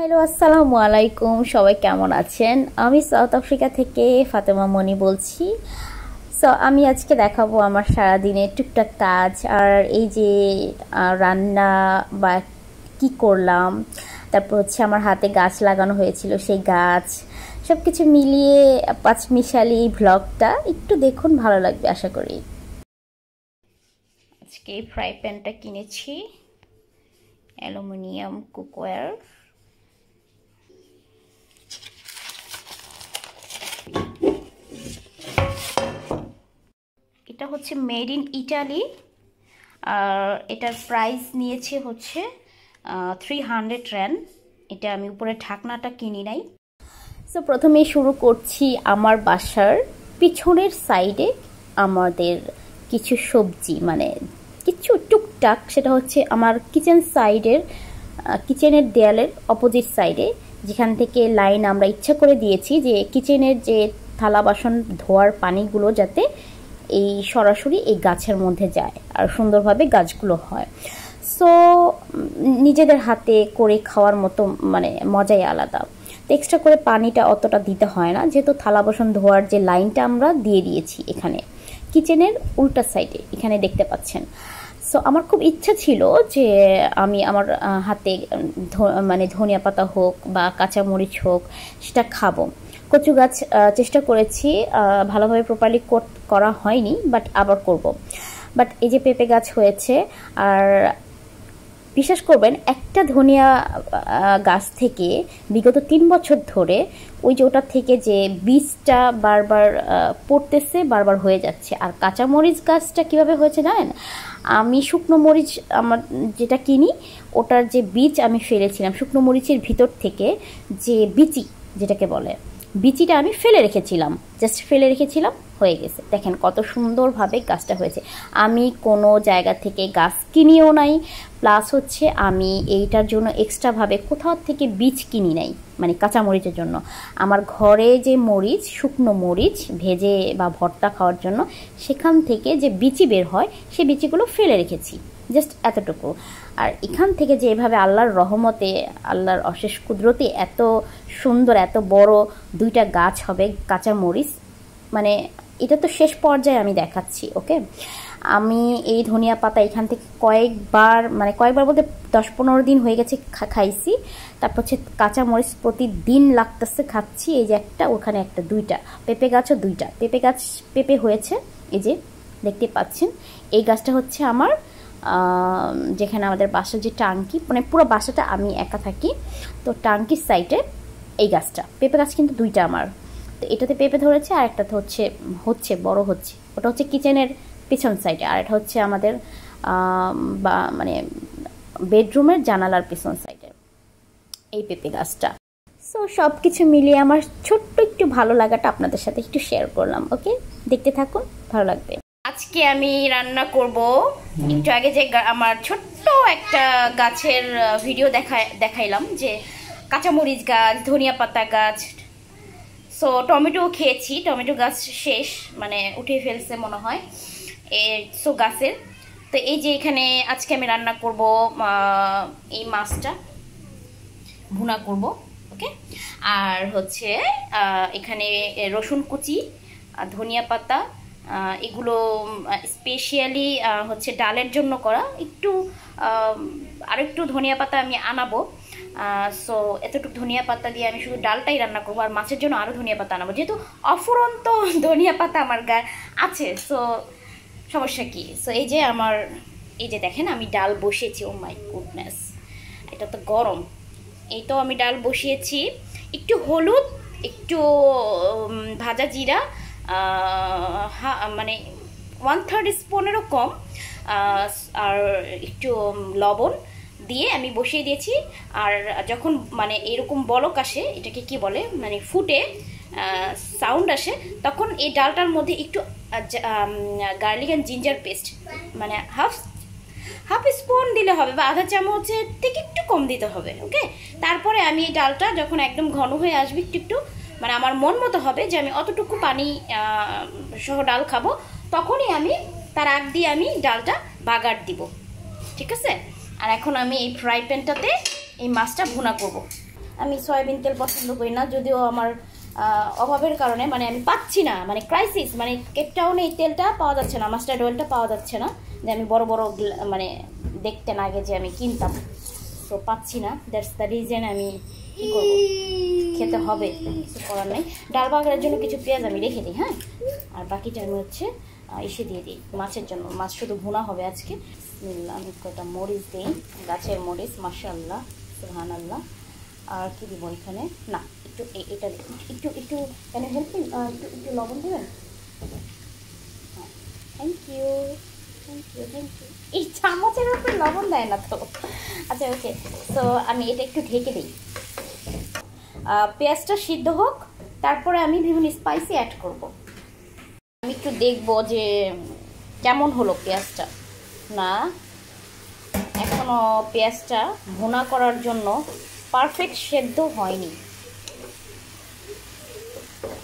Hello, আসসালামু আলাইকুম। সবাই কেমন আছেন? আমি সাউথ আফ্রিকা থেকে ফাতেমা মনি বলছি। সো আমি আজকে দেখাবো আমার সারাদিনের টুকটাক কাজ, আর এই যে রান্না বা কি করলাম, তারপর হচ্ছে আমার হাতে গাছ লাগানো হয়েছিল, সেই গাছ সব কিছু মিলিয়ে পাঁচমিশালি এই ভ্লগটা একটু দেখুন, ভালো লাগবে আশা করি। আজকে এই ফ্রাই প্যানটা কিনেছি, অ্যালুমিনিয়াম কুকওয়্যার। এটা হচ্ছে মেড ইন ইটালি, আর এটার প্রাইস নিয়েছে হচ্ছে 300 রান। এটা আমি উপরে ঢাকনাটা কিনি নাই। সো প্রথমেই শুরু করছি আমার বাসার পিছনের সাইডে আমাদের কিছু সবজি, মানে কিছু টুকটাক, সেটা হচ্ছে আমার কিচেনের দেয়ালের অপোজিট সাইডে, যেখান থেকে লাইন আমরা ইচ্ছা করে দিয়েছি যে কিচেনের যে থালা বাসন ধোয়ার পানিগুলো যাতে এই সরাসরি এই গাছের মধ্যে যায় আর সুন্দরভাবে গাছগুলো হয়। সো নিজেদের হাতে করে খাওয়ার মতো মানে মজাই আলাদা। তো এক্সট্রা করে পানিটা অতটা দিতে হয় না, যেহেতু থালা বাসন ধোয়ার যে লাইনটা আমরা দিয়ে দিয়েছি এখানে কিচেনের উল্টা সাইডে, এখানে দেখতে পাচ্ছেন। সো আমার খুব ইচ্ছা ছিল যে আমি আমার হাতে মানে ধনিয়া পাতা হোক বা কাঁচামরিচ হোক সেটা খাবো। কচু গাছ চেষ্টা করেছি, ভালোভাবে প্রপারলি করা হয়নি, বাট আবার করব। বাট এই যে পেঁপে গাছ হয়েছে, আর বিশ্বাস করবেন একটা ধনিয়া গাছ থেকে বিগত 3 বছর ধরে ওই যে ওটার থেকে যে বীজটা বারবার পড়তেছে, বারবার হয়ে যাচ্ছে। আর কাঁচামরিচ গাছটা কিভাবে হয়েছে জানেন? আমি শুকনো মরিচ আমার যেটা কিনি ওটার যে বীজ আমি ফেলেছিলাম, শুকনো মরিচের ভিতর থেকে যে বিচি যেটাকে বলে, বিচিটা আমি ফেলে রেখেছিলাম, জাস্ট ফেলে রেখেছিলাম, হয়ে গেছে। দেখেন কত সুন্দরভাবে গাছটা হয়েছে। আমি কোনো জায়গা থেকে গাছ কিনিও নাই, প্লাস হচ্ছে আমি এইটার জন্য এক্সট্রাভাবে কোথাও থেকে বীজ কিনি নাই, মানে কাঁচা মরিচের জন্য। আমার ঘরে যে মরিচ, শুকনো মরিচ ভেজে বা ভর্তা খাওয়ার জন্য, সেখান থেকে যে বিচি বের হয় সেই বিচিগুলো ফেলে রেখেছি, জাস্ট এতটুকু। আর এখান থেকে যে এভাবে আল্লাহর রহমতে, আল্লাহর অশেষ কুদরতে এত সুন্দর এত বড় 2টা গাছ হবে কাঁচা মরিচ, মানে এটা তো শেষ পর্যায়ে আমি দেখাচ্ছি। ওকে, আমি এই ধনিয়া পাতা এখান থেকে কয়েকবার বলতে 10-15 দিন হয়ে গেছে খাইছি। তারপর হচ্ছে কাঁচা মরিচ প্রতিদিন লাগতেছে, খাচ্ছি। এই যে একটা, ওখানে একটা, 2টা পেঁপে গাছও 2টা পেঁপে হয়েছে, এই যে দেখতে পাচ্ছেন। এই গাছটা হচ্ছে আমার যেখানে আমাদের বাসার যে টাঙ্কি, মানে পুরো বাসাটা আমি একা থাকি, তো টাঙ্কির সাইডে এই গাছটা, পেঁপে গাছ কিন্তু 2টা আমার। তো এটাতে পেঁপে ধরেছে, আর একটাতে হচ্ছে বড় হচ্ছে, ওটা হচ্ছে কিচেনের পিছন সাইডে, আর এটা হচ্ছে আমাদের মানে বেডরুমের জানালার পিছন সাইডে এই পেঁপে গাছটা। সো সব কিছু মিলিয়ে আমার ছোট্ট একটু ভালো লাগাটা আপনাদের সাথে একটু শেয়ার করলাম। ওকে, দেখতে থাকুন, ভালো লাগবে। আজকে আমি রান্না করব, একটু আগে যে আমার ছোট্ট একটা গাছের ভিডিও দেখাইলাম, যে কাঁচামরিচ গাছ, ধনিয়া পাতা গাছ। সো টমেটো খেয়েছি, টমেটো গাছ শেষ, মানে উঠে ফেলছে মনে হয় সো গাছের। তো এই যে এখানে আজকে আমি রান্না করব এই মাছটা ভুনা করব। ওকে, আর হচ্ছে এখানে রসুন কুচি, ধনিয়া পাতা, এগুলো স্পেশালি হচ্ছে ডালের জন্য করা। আরেকটু ধনিয়া পাতা আমি আনাবো। সো এতটুকু ধনিয়া পাতা দিয়ে আমি শুধু ডালটাই রান্না করবো, আর মাছের জন্য আরও ধনিয়া পাতা আনাবো, যেহেতু অফুরন্ত ধনিয়া পাতা আমার গায়ে আছে। সো সমস্যা কি? সো এই যে এই যে দেখেন আমি ডাল বসিয়েছি। ও মাই গুডনেস, এটা তো গরম। এই তো আমি ডাল বসিয়েছি, একটু হলুদ, একটু ভাজা জিরা, মানে 1/3 স্পুনেরও কম, আর একটু লবণ দিয়ে আমি বসিয়ে দিয়েছি। আর যখন মানে এরকম বলক আসে, এটাকে কি বলে, মানে ফুটে সাউন্ড আসে, তখন এই ডালটার মধ্যে একটু গার্লিক অ্যান্ড জিঞ্জার পেস্ট, মানে হাফ স্পুন দিলে হবে, বা আধা চামচের থেকে একটু কম দিতে হবে। ওকে, তারপরে আমি এই ডালটা যখন একদম ঘন হয়ে আসবে, একটু মানে আমার মন মতো হবে যে আমি অতটুকু পানি সহ ডাল খাবো, তখনই আমি তার আগ দিয়ে আমি ডালটা বাগার দিব। ঠিক আছে, আর এখন আমি এই ফ্রাই প্যানটাতে এই মাছটা ভুনা করব। আমি সয়াবিন তেল পছন্দ করি না, যদিও আমার অভাবের কারণে মানে আমি পাচ্ছি না, মানে ক্রাইসিস, মানে কেপ টাউনে এই তেলটা পাওয়া যাচ্ছে না, মাস্টার্ড অয়েলটা পাওয়া যাচ্ছে না, যে আমি বড় বড় মানে দেখতেন আগে যে আমি কিনতাম, তো পাচ্ছি না। দ্যাটস দ্য রিজন আমি কী করবো, খেতে হবে, কিছু করার নেই। ডাল বাগারের জন্য কিছু পেঁয়াজ আমি রেখে দিই, হ্যাঁ, আর বাকিটা আমি হচ্ছে এসে দিয়ে দিই মাছের জন্য। মাছ শুধু ভুনা হবে আজকে। আমি কটা মরিচ দিই, গাছের মরিচ, মাশাআল্লাহ, সুবহানাল্লাহ। আর কি দিব এখানে, না একটু এটা একটু একটু কেন হেল্প, একটু লবণ দেবেন, হ্যাঁ, thank you thank you thank you. এই চামচের উপরে লবণ দেয় না তো। আচ্ছা ওকে, তো আমি এটা একটু ঢেকে দিই, পেঁয়াজটা সিদ্ধ হোক, তারপরে আমি বিভিন্ন স্পাইসি অ্যাড করব। আমি একটু দেখবো যে কেমন হলো পেঁয়াজটা। না, এখনও পেঁয়াজটা ভুনা করার জন্য পারফেক্ট সেদ্ধ হয়নি,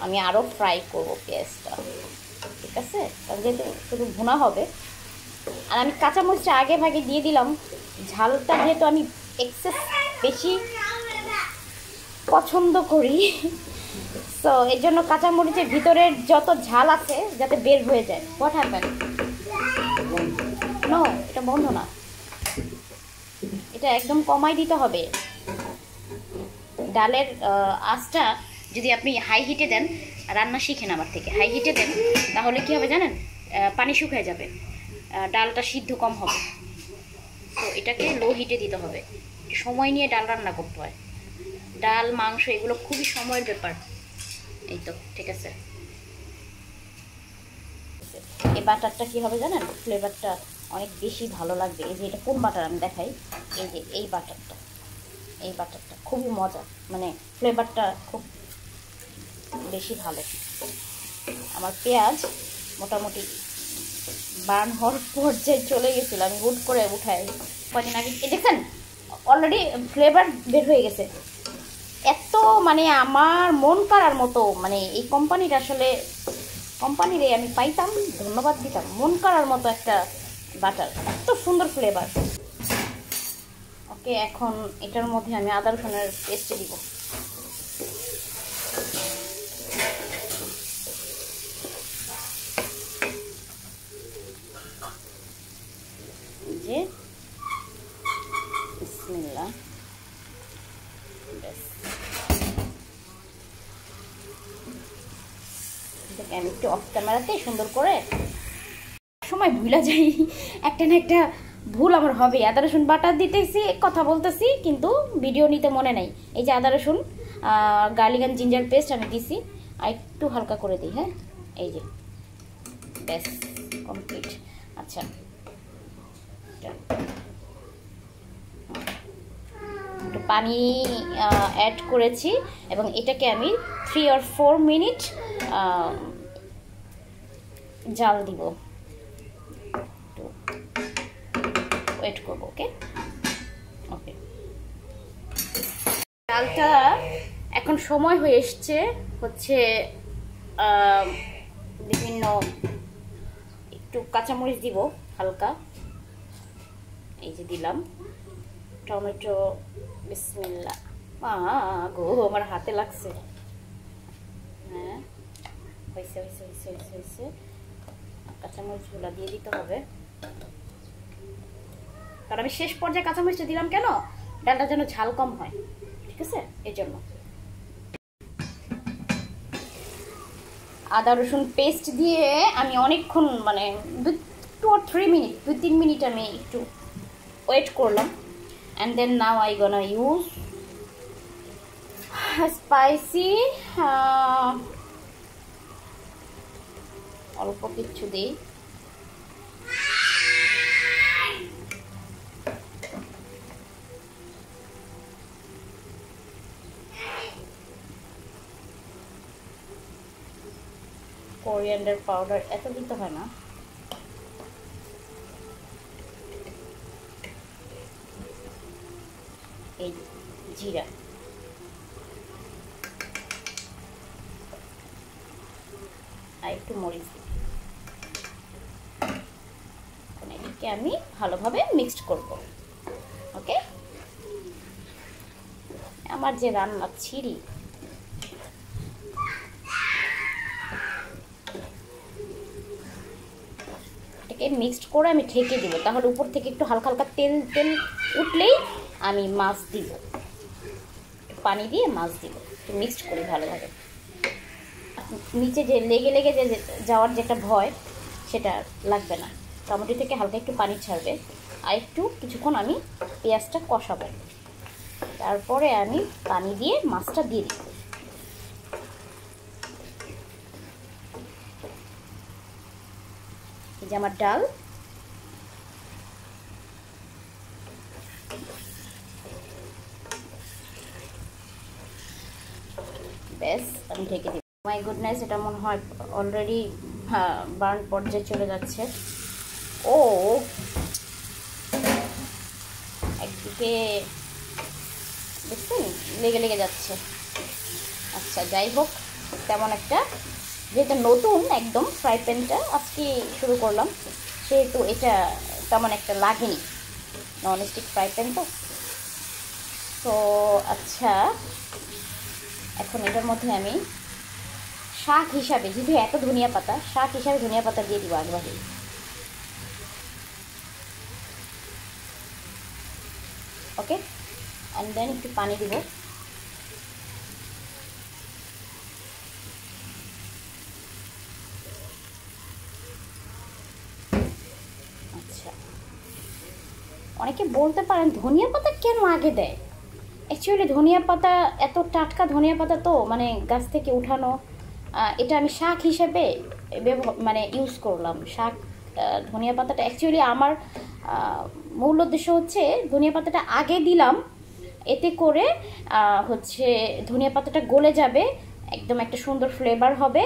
আমি আরও ফ্রাই করব পেঁয়াজটা, ঠিক আছে, কারণ যেহেতু শুধু ভুনা হবে। আর আমি কাঁচামরিচটা আগে ভাগে দিয়ে দিলাম, ঝালটা যেহেতু আমি এক্সেস বেশি পছন্দ করি, তো এর জন্য কাঁচামরিচের ভিতরের যত ঝাল আছে যাতে বের হয়ে যায়। হোয়াট হ্যাপেন, নো, এটা বন্ধ না, এটা একদম কমাই দিতে হবে। ডালের আঁচটা যদি আপনি হাই হিটে দেন, রান্না শিখেন আমার থেকে, হাই হিটে দেন, তাহলে কি হবে জানেন, পানি শুকিয়ে যাবে, ডালটা সিদ্ধ কম হবে। তো এটাকে লো হিটে দিতে হবে, সময় নিয়ে ডাল রান্না করতে হয়। ডাল, মাংস এগুলো খুবই সময়ের ব্যাপার। এই তো ঠিক আছে। এই বাটারটা কী হবে জানেন, ফ্লেভারটা অনেক বেশি ভালো লাগবে। এই যে এটা কোন বাটার আমি দেখাই, এই যে এই বাটারটা, এই বাটারটা খুবই মজা, মানে ফ্লেভারটা খুব বেশি ভালো। আমার পেঁয়াজ মোটামুটি বার্ন হওয়ার পর্যায়ে চলে গেছিলো, আমি হুট করে উঠাই কদিন আগে, দেখছেন অলরেডি ফ্লেভার বের হয়ে গেছে। এত মানে আমার মন কাড়ার মতো, মানে এই কোম্পানিটা আসলে, কোম্পানিরে আমি পাইতাম ধন্যবাদ দিতাম, মন কাড়ার মতো একটা বাটার, এত সুন্দর ফ্লেভার। ওকে, এখন এটার মধ্যে আমি আদা রসুনের পেস্ট দিব। যে বিসমিল্লাহ, আমি একটু অফ ক্যামেরাতে সুন্দর করে, সময় ভুলে যাই, একটা না একটা ভুল আমার হবে। আদা রসুন বাটা দিতেছি, কথা বলতেছি, কিন্তু ভিডিও নিতে মনে নাই। এই যে আদা রসুন, গার্লিক অ্যান্ড জিঞ্জার পেস্ট আমি দিছি, আর একটু হালকা করে দিই, হ্যাঁ, এই যে ব্যাস কমপ্লিট। আচ্ছা, একটু পানি অ্যাড করেছি, এবং এটাকে আমি 3 or 4 মিনিট জাল দিব, ওয়েট করব। ওকে ওকে, ডালটা এখন সময় হয়ে এসছে হচ্ছে বিভিন্ন, একটু কাঁচামরিচ দিব হালকা, এই যে দিলাম, টমেটো, বিসমিল্লাহ, গো আমার হাতে লাগছে, হ্যাঁ হয়েছে হয়েছে হয়েছে হয়েছে হয়েছে। কাঁচামরিচগুলো দিয়ে দিতে হবে, কারণ আমি শেষ পর্যায়ে কাঁচামরিচটা দিলাম কেন, ডালটা যেন ঝাল কম হয়, ঠিক আছে, এই জন্য। আদা রসুন পেস্ট দিয়ে আমি অনেকক্ষণ, মানে 2 or 3 মিনিট, 2-3 মিনিট আমি একটু ওয়েট করলাম। And then now I gonna use spicy, অল্প কিছু দিই, কোরিয়ান্ডার পাউডার এত দিতে হয় না, এই জিরা, আর একটু মরিচ দিই। এটাকে আমি ভালোভাবে মিক্সড করব। ওকে, আমার আমার যে রান্না ছিরি। এটাকে মিক্সড করে আমি ঢেকে দিব, তাহলে উপর থেকে একটু হালকা হালকা তেল তেল উঠলেই আমি মাছ দিব, পানি দিয়ে মাছ দিব, একটু মিক্সড করি ভালোভাবে। নিচে যে লেগে লেগে যে যাওয়ার যে একটা ভয়, সেটা লাগবে না। টমেটো থেকে হালকা একটু পানি ছাড়বে, আর একটু কিছুক্ষণ আমি পেঁয়াজটা কষাবো, তারপরে আমি পানি দিয়ে মাছটা দিয়ে দিই। এই যে আমার ডাল, ব্যাস আমি ঢেকে দিই। মাই গুডনেস, এটা মনে হয় অলরেডি বার্ন পর্যায়ে চলে যাচ্ছে। ও একদিকে দেখছেন লেগে লেগে যাচ্ছে। আচ্ছা যাই হোক, তেমন একটা, যেহেতু নতুন একদম ফ্রাই প্যানটা আজকে শুরু করলাম, সেহেতু এটা তেমন একটা লাগেনি, ননস্টিক ফ্রাই প্যান তো। আচ্ছা, এখন এটার মধ্যে আমি শাক হিসাবে, যেহেতু এত ধনিয়া পাতা, শাক হিসাবে ধনিয়া পাতা দিয়ে দিব একবারে। ওকে, অ্যান্ড দেন একটু পানি দিব। আচ্ছা, অনেকে বলতে পারেন ধনিয়া পাতা কেন আগে দেয়। অ্যাকচুয়ালি ধনিয়া পাতা এত টাটকা ধনিয়া পাতা তো, মানে গাছ থেকে উঠানো, এটা আমি শাক হিসেবে মানে ইউজ করলাম। শাক ধনিয়া পাতাটা অ্যাকচুয়ালি আমার মূল উদ্দেশ্য হচ্ছে ধনিয়া পাতাটা আগে দিলাম, এতে করে হচ্ছে ধনিয়া পাতাটা গলে যাবে, একদম একটা সুন্দর ফ্লেভার হবে,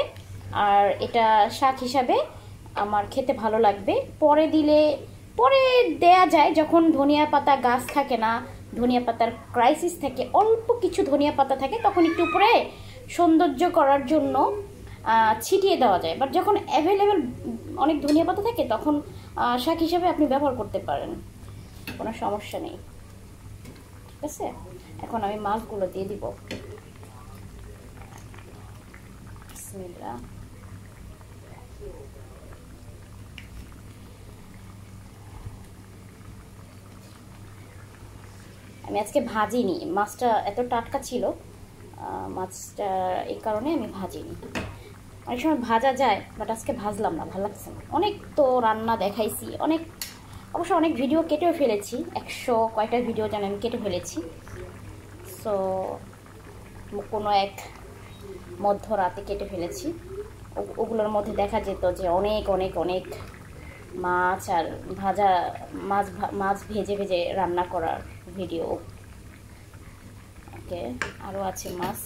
আর এটা শাক হিসাবে আমার খেতে ভালো লাগবে। পরে দিলে, পরে দেয়া যায় যখন ধনিয়া পাতা গাছ থাকে না, ধনিয়া পাতার ক্রাইসিস থাকে, অল্প কিছু ধনিয়া পাতা থাকে, তখন একটু উপরে সৌন্দর্য করার জন্য ছিটিয়ে দেওয়া যায়। বাট যখন অ্যাভেলেবেল অনেক ধনিয়া পাতা থাকে, তখন শাক হিসাবে আপনি ব্যবহার করতে পারেন, কোনো সমস্যা নেই। ঠিক আছে, এখন আমি মাছগুলো দিয়ে দিব। বিসমিল্লাহ। আমি আজকে ভাজিনি, মাছটা এত টাটকা ছিল, মাছটা এই কারণে আমি ভাজিনি। অনেক সময় ভাজা যায়, বাট আজকে ভাজলাম না, ভালো লাগছে না। অনেক তো রান্না দেখাইছি, অবশ্য অনেক ভিডিও কেটেও ফেলেছি, 100 কয়টা ভিডিও যেন আমি কেটে ফেলেছি। সো কোনো এক মধ্যরাতে কেটে ফেলেছি, ওগুলোর মধ্যে দেখা যেত যে অনেক অনেক অনেক মাছ আর ভাজা, মাছ ভেজে ভেজে রান্না করার ভিডিও। ওকে, আরও আছে মাছ।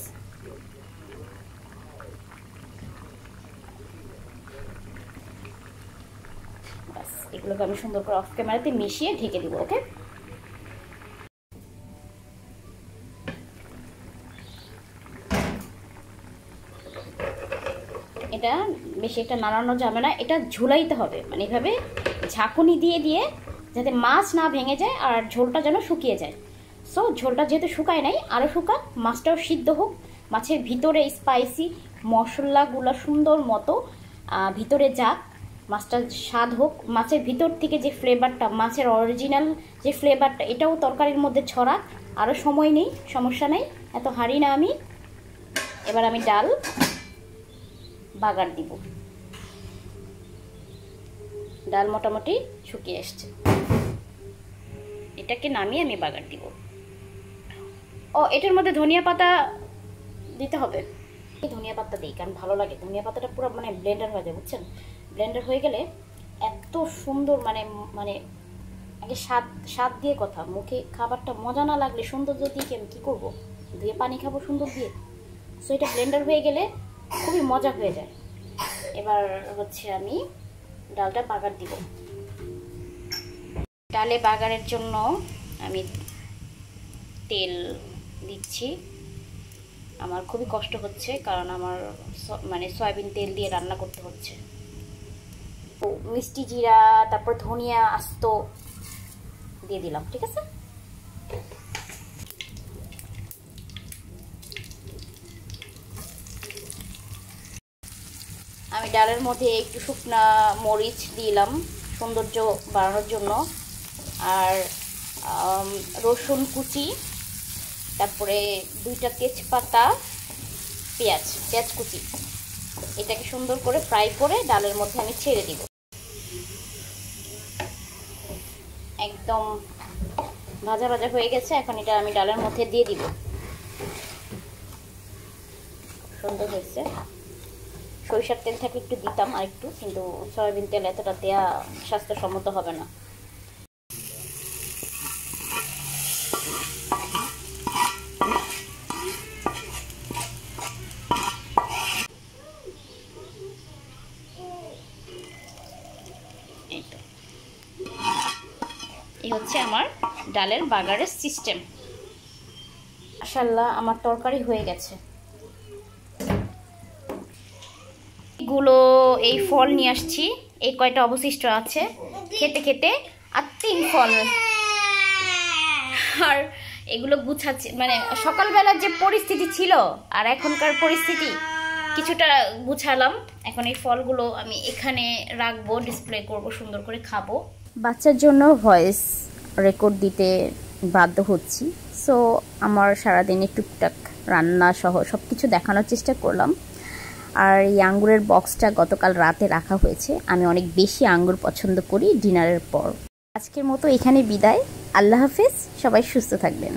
বাস, এগুলোকে আমি সুন্দর করে অফ ক্যামেরাতে মিশিয়ে ঢেকে দিব। ওকে, এটা বেশি একটা নাড়ানো যাবে না, এটা ঝুলাইতে হবে, মানে এভাবে ঝাঁকুনি দিয়ে দিয়ে যাতে মাছ না ভেঙে যায় আর ঝোলটা যেন শুকিয়ে যায়। সো ঝোলটা যেহেতু শুকায় নাই, আরও শুকাক, মাছটাও সিদ্ধ হোক, মাছের ভিতরে স্পাইসি মশলাগুলো সুন্দর মতো ভিতরে যাক, মাছটার স্বাদ হোক, মাছের ভিতর থেকে যে ফ্লেভারটা, মাছের অরিজিনাল যে ফ্লেভারটা, এটাও তরকারির মধ্যে ছড়াক। আরও সময় নেই, সমস্যা নেই, এত হারি না আমি। এবার আমি ডাল বাগার দিব। ডাল মোটামুটি শুকিয়ে আসছে, এটাকে নামিয়ে আমি বাগার দিব। ও, এটার মধ্যে ধনিয়া পাতা দিতে হবে। ধনিয়া পাতা দিই কারণ ভালো লাগে, ধনিয়া পাতাটা পুরো মানে ব্লেন্ডার হয়ে যায়, বুঝছেন? ব্লেন্ডার হয়ে গেলে এত সুন্দর, মানে মানে আগে স্বাদ দিয়ে কথা, মুখে খাবারটা মজা না লাগলে সৌন্দর্য দিয়ে আমি কী করবো, ধুয়ে পানি খাবো সুন্দর দিয়ে। সো এটা ব্লেন্ডার হয়ে গেলে খুবই মজা হয়ে যায়। এবার হচ্ছে আমি ডালটা বাগার দিব। ডালে বাগারের জন্য আমি তেল দিচ্ছি। আমার খুবই কষ্ট হচ্ছে কারণ আমার মানে সয়াবিন তেল দিয়ে রান্না করতে হচ্ছে। মিষ্টি জিরা, তারপর ধনিয়া আস্ত দিয়ে দিলাম। ঠিক আছে, আমি ডালের মধ্যে একটু শুকনা মরিচ দিলাম সৌন্দর্য বাড়ানোর জন্য, আর রসুন কুচি, তারপরে 2টা তেজপাতা, পেঁয়াজ কুচি। এটাকে সুন্দর করে ফ্রাই করে ডালের মধ্যে আমি ছেড়ে দিব। একদম ভাজা ভাজা হয়ে গেছে, এখন এটা আমি ডালের মধ্যে দিয়ে দিব। সুন্দর হয়েছে। সরিষার তেল থাকলে একটু দিতাম আর একটু, কিন্তু সয়াবিন তেল এতটা দেয়া স্বাস্থ্যসম্মত হবে না। এই হচ্ছে আমার ডালের বাগারের সিস্টেম। মাশাআল্লাহ আমার তরকারি হয়ে গেছে। গুলো এই ফল নিয়ে আসছি, এই কয়টা অবশিষ্ট আছে খেতে খেতে, আর 3 ফল। আর এগুলো গুছাচ্ছি, মানে সকালবেলার যে পরিস্থিতি ছিল আর এখনকার পরিস্থিতি কিছুটা গুছালাম। এখন এই ফলগুলো আমি এখানে রাখবো, ডিসপ্লে করব, সুন্দর করে খাবো। বাচ্চার জন্য ভয়েস রেকর্ড দিতে বাধ্য হচ্ছি, সো আমার সারাদিনে টুকটাক রান্না সহ সব কিছু দেখানোর চেষ্টা করলাম। আর এই আঙ্গুরের বক্সটা গতকাল রাতে রাখা হয়েছে, আমি অনেক বেশি আঙ্গুর পছন্দ করি ডিনারের পর। আজকের মতো এখানে বিদায়, আল্লাহ হাফেজ, সবাই সুস্থ থাকবেন।